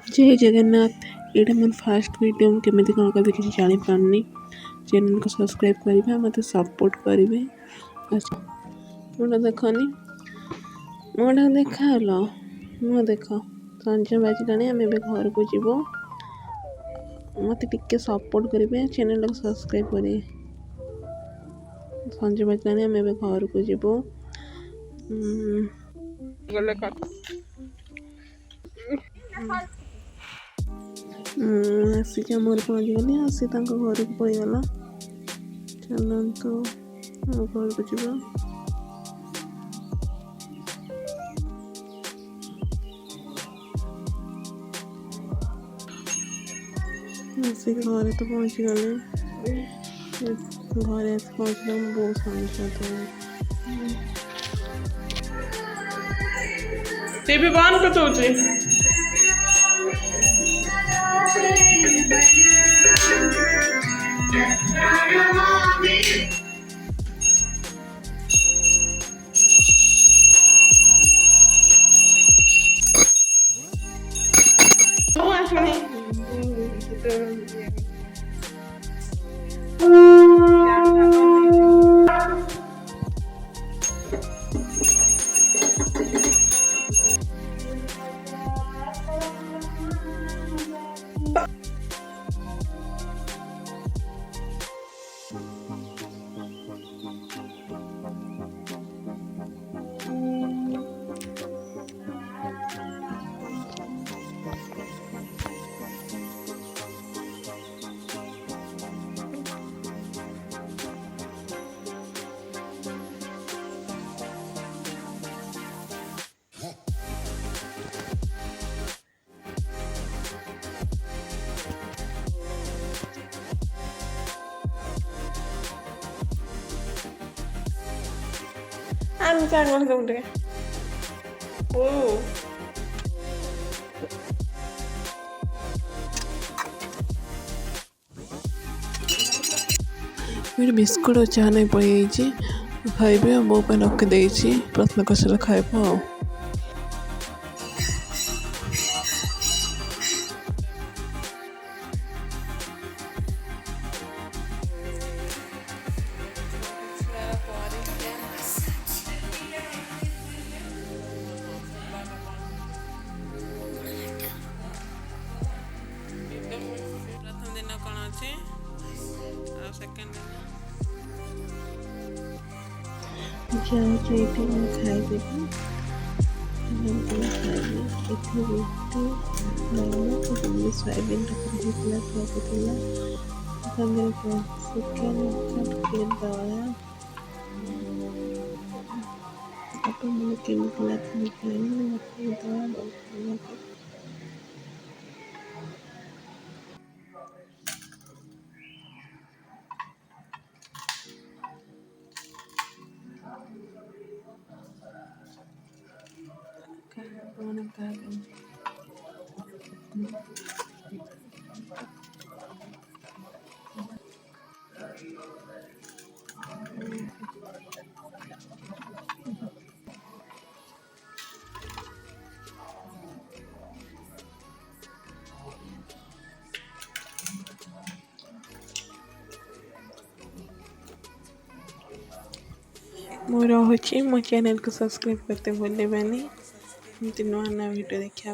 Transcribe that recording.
जय जगन्नाथ। ये मोर fast video केमी कौन कर किसी जापारे चैनल को सब्सक्राइब करेंगे मत सपोर्ट करेंगे। अच्छा मोटा देखनी मोटा देखाल मु देख संजय बाजिलानी आम घर को जीव मत टिके सपोर्ट करेंगे चैनल को सब्सक्राइब करेंगे। संजय बाजिलानी आम घर को जीव आसिक मोर पहुँचगली आसी घर को पलैगला चलतु घर को जीव आसिक घर तो पहुँचगले घर आस पहुँचल बहुत समस्या टीवी बंद कर दो I'm trying to do Oh. मेरे बिस्कुट और चाह नहीं पड़ी खाइबे मो पे रखी प्रश्न कौशल खाइब प्रथम दिन कौन अच्छे सेकेंड जाऊँ खाइदेवी खाइबी सोयाबीन रखा चिकेन दया मो रही मो चैनल को सब्सक्राइब करते भूलें नुआ नुआ वीडियो देखा।